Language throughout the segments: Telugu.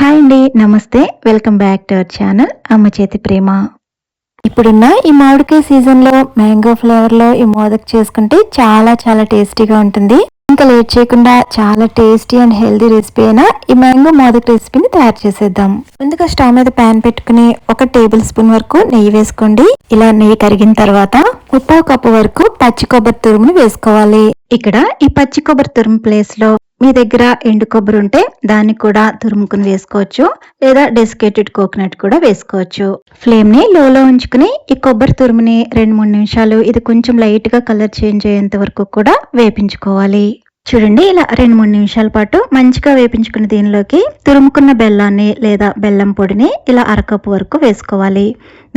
హాయ్ అండి, నమస్తే. Welcome back to our channel అమ్మ చేతి ప్రేమ. ఇప్పుడున్న ఈ మామిడికాయ సీజన్లో మ్యాంగో ఫ్లేవర్లో ఈ మోదక్ చేసుకుంటే చాలా చాలా టేస్టీగా ఉంటుంది. ఇంకా లేట్ చేయకుండా చాలా టేస్టీ అండ్ హెల్దీ రెసిపీ అయినా ఈ మ్యాంగో మోదక్ రెసిపీని తయారు చేసేద్దాం. ముందుగా స్టవ్ మీద ప్యాన్ పెట్టుకుని 1 టేబుల్ స్పూన్ వరకు నెయ్యి వేసుకోండి. ఇలా నెయ్యి కరిగిన తర్వాత 1/2 కప్పు వరకు పచ్చి కొబ్బరి తురుముని వేసుకోవాలి. ఇక్కడ ఈ పచ్చి కొబ్బరి తురుము ప్లేస్ లో మీ దగ్గర ఎండు కొబ్బరి ఉంటే దాన్ని కూడా తురుముకుని వేసుకోవచ్చు, లేదా డెసికేటెడ్ కోకోనట్ కూడా వేసుకోవచ్చు. ఫ్లేమ్ ని లోలో ఉంచుకుని ఈ కొబ్బరి తురుముని 2-3 నిమిషాలు ఇది కొంచెం లైట్ గా కలర్ చేంజ్ అయ్యేంత వరకు కూడా వేపించుకోవాలి. చూడండి, ఇలా 2-3 నిమిషాల పాటు మంచిగా వేపించుకున్న దీనిలోకి తురుముకున్న బెల్లాన్ని లేదా బెల్లం పొడిని ఇలా 1/2 కప్పు వరకు వేసుకోవాలి.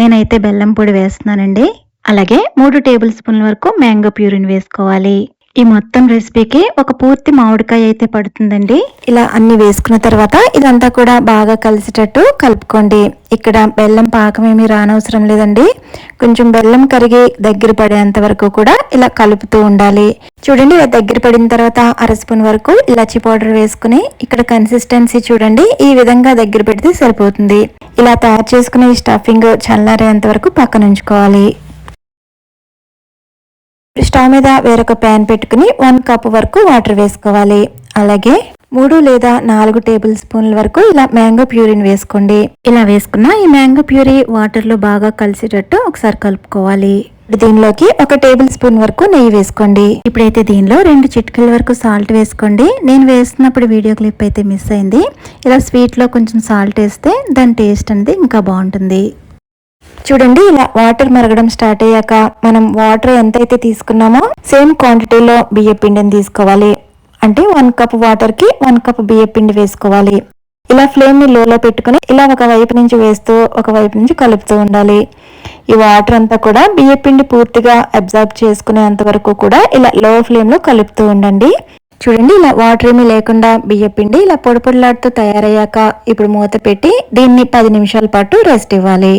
నేనైతే బెల్లం పొడి వేస్తున్నానండి. అలాగే 3 టేబుల్ స్పూన్ల వరకు మ్యాంగో ప్యూరిని వేసుకోవాలి. ఈ మొత్తం రెసిపీకి ఒక పూర్తి మామిడికాయ అయితే పడుతుందండి. ఇలా అన్ని వేసుకున్న తర్వాత ఇదంతా కూడా బాగా కలిసేటట్టు కలుపుకోండి. ఇక్కడ బెల్లం పాకం ఏమీ రానవసరం లేదండి. కొంచెం బెల్లం కరిగి దగ్గర పడేంత వరకు కూడా ఇలా కలుపుతూ ఉండాలి. చూడండి, ఇలా దగ్గర పడిన తర్వాత 1/2 స్పూన్ వరకు ఇలాచీ పౌడర్ వేసుకుని ఇక్కడ కన్సిస్టెన్సీ చూడండి, ఈ విధంగా దగ్గర పెడితే సరిపోతుంది. ఇలా తయారు చేసుకునే ఈ స్టఫింగ్ చల్లారేంత వరకు పక్కన ఉంచుకోవాలి. స్టవ్ మీద వేరొక ప్యాన్ పెట్టుకుని 1 కప్ వరకు వాటర్ వేసుకోవాలి. అలాగే 3 లేదా 4 టేబుల్ స్పూన్ల వరకు ఇలా మ్యాంగో ప్యూరీని వేసుకోండి. ఇలా వేసుకున్న ఈ మ్యాంగో ప్యూరీ వాటర్ లో బాగా కలిసేటట్టు ఒకసారి కలుపుకోవాలి. దీనిలోకి 1 టేబుల్ స్పూన్ వరకు నెయ్యి వేసుకోండి. ఇప్పుడైతే దీనిలో 2 చిటికల వరకు సాల్ట్ వేసుకోండి. నేను వేస్తున్నప్పుడు వీడియో క్లిప్ అయితే మిస్ అయింది. ఇలా స్వీట్ లో కొంచెం సాల్ట్ వేస్తే దాని టేస్ట్ అనేది ఇంకా బాగుంటుంది. చూడండి, ఇలా వాటర్ మరగడం స్టార్ట్ అయ్యాక మనం వాటర్ ఎంతైతే తీసుకున్నామో సేమ్ క్వాంటిటీలో బియ్య పిండిని తీసుకోవాలి. అంటే 1 కప్ వాటర్ కి 1 కప్ బియ్య పిండి వేసుకోవాలి. ఇలా ఫ్లేమ్ ని లోలో పెట్టుకుని ఇలా ఒక వైపు నుంచి వేస్తూ ఒక వైపు నుంచి కలుపుతూ ఉండాలి. ఈ వాటర్ అంతా కూడా బియ్య పిండి పూర్తిగా అబ్జర్వ్ చేసుకునేంత వరకు కూడా ఇలా లో ఫ్లేమ్ లో కలుపుతూ ఉండండి. చూడండి, ఇలా వాటర్ ఏమీ లేకుండా బియ్య పిండి ఇలా పొడి పొడిలాడుతూ తయారయ్యాక ఇప్పుడు మూత పెట్టి దీన్ని 10 నిమిషాల పాటు రెస్ట్ ఇవ్వాలి.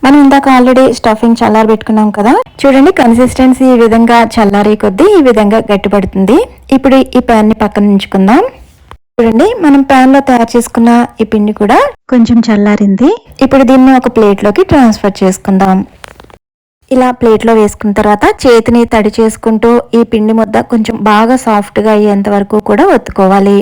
మనం ఇందాక ఆల్రెడీ స్టఫింగ్ చల్లారి పెట్టుకున్నాం కదా. చూడండి, కన్సిస్టెన్సీ ఈ విధంగా చల్లారే కొద్దీ ఈ విధంగా గట్టిపడుతుంది. ఇప్పుడు ఈ ప్యాన్ ని పక్కన ఉంచుకుందాం. చూడండి, మనం ప్యాన్ లో తయారు చేసుకున్న ఈ పిండి కూడా కొంచెం చల్లారింది. ఇప్పుడు దీన్ని ఒక ప్లేట్ లోకి ట్రాన్స్ఫర్ చేసుకుందాం. ఇలా ప్లేట్లో వేసుకున్న తర్వాత చేతిని తడి చేసుకుంటూ ఈ పిండి ముద్ద కొంచెం బాగా సాఫ్ట్గా అయ్యేంత వరకు కూడా ఒత్తుకోవాలి.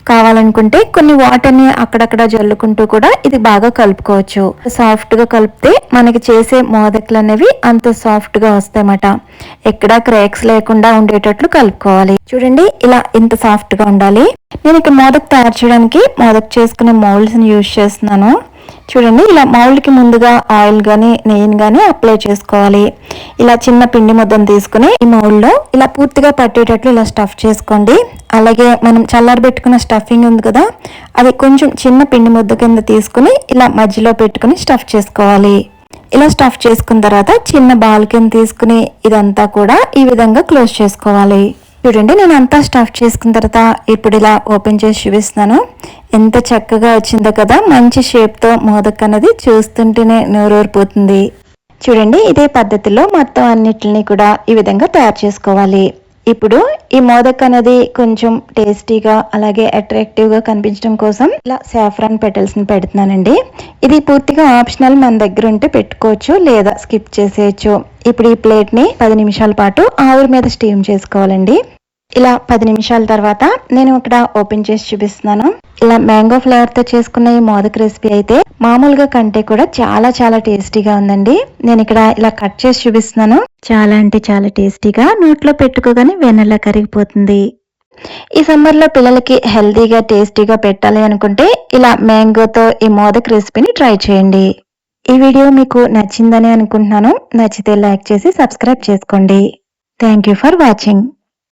కావాలనుకుంటే కొన్ని వాటర్ని అక్కడక్కడ జల్లుకుంటూ కూడా ఇది బాగా కలుపుకోవచ్చు. సాఫ్ట్గా కలిపితే మనకి చేసే మోదకులు అనేవి అంత సాఫ్ట్గా వస్తాయన్నమాట. ఎక్కడా క్రాక్స్ లేకుండా ఉండేటట్లు కలుపుకోవాలి. చూడండి, ఇలా ఇంత సాఫ్ట్గా ఉండాలి. నేను ఇక్కడ మోదక్ తయారు చేయడానికి మోదక్ చేసుకునే మౌల్డ్స్ని యూజ్ చేస్తున్నాను. చూడండి, ఇలా మౌల్డ్కి ముందుగా ఆయిల్ గానీ నెయ్యిని గానీ అప్లై చేసుకోవాలి. ఇలా చిన్న పిండి ముద్దను తీసుకుని ఈ మౌల్డ్లో ఇలా పూర్తిగా పట్టేటట్లు ఇలా స్టఫ్ చేసుకోండి. అలాగే మనం చల్లారబెట్టుకున్న స్టఫింగ్ ఉంది కదా, అది కొంచెం చిన్న పిండి ముద్ద కింద తీసుకుని ఇలా మధ్యలో పెట్టుకుని స్టఫ్ చేసుకోవాలి. ఇలా స్టఫ్ చేసుకున్న తర్వాత చిన్న బాల్ కింద తీసుకుని ఇదంతా కూడా ఈ విధంగా క్లోజ్ చేసుకోవాలి. చూడండి, నేను అంతా స్టఫ్ చేసుకున్న తర్వాత ఇప్పుడు ఇలా ఓపెన్ చేసి చూపిస్తున్నాను. ఎంత చక్కగా వచ్చిందో కదా. మంచి షేప్తో మోదక్ అన్నది చూస్తుంటేనే నోరూరిపోతుంది. చూడండి, ఇదే పద్ధతిలో మొత్తం అన్నిటిని కూడా ఈ విధంగా తయారు చేసుకోవాలి. ఇప్పుడు ఈ మోదక్ అనేది కొంచెం టేస్టీగా అలాగే అట్రాక్టివ్గా కనిపించడం కోసం ఇలా సాఫ్రాన్ పెటల్స్ని పెడుతున్నానండి. ఇది పూర్తిగా ఆప్షనల్, మన దగ్గర ఉంటే పెట్టుకోవచ్చు లేదా స్కిప్ చేసేయచ్చు. ఇప్పుడు ఈ ప్లేట్ని 10 నిమిషాల పాటు ఆవిరి మీద స్టీమ్ చేసుకోవాలండి. ఇలా 10 నిమిషాల తర్వాత నేను ఇక్కడ ఓపెన్ చేసి చూపిస్తున్నాను. ఇలా మ్యాంగో ఫ్లేవర్తో చేసుకున్న ఈ మోదక్ రెసిపీ అయితే మామూలుగా కంటే కూడా చాలా చాలా టేస్టీగా ఉందండి. నేను ఇక్కడ ఇలా కట్ చేసి చూపిస్తున్నాను. చాలా అంటే చాలా టేస్టీగా, నోట్లో పెట్టుకోగానే వెన్నెలా కరిగిపోతుంది. ఈ సమ్మర్లో పిల్లలకి హెల్తీగా టేస్టీగా పెట్టాలి అనుకుంటే ఇలా మ్యాంగోతో ఈ మోదక్ రెసిపీని ట్రై చేయండి. ఈ వీడియో మీకు నచ్చిందని అనుకుంటున్నాను. నచ్చితే లైక్ చేసి సబ్స్క్రైబ్ చేసుకోండి. Thank you for watching.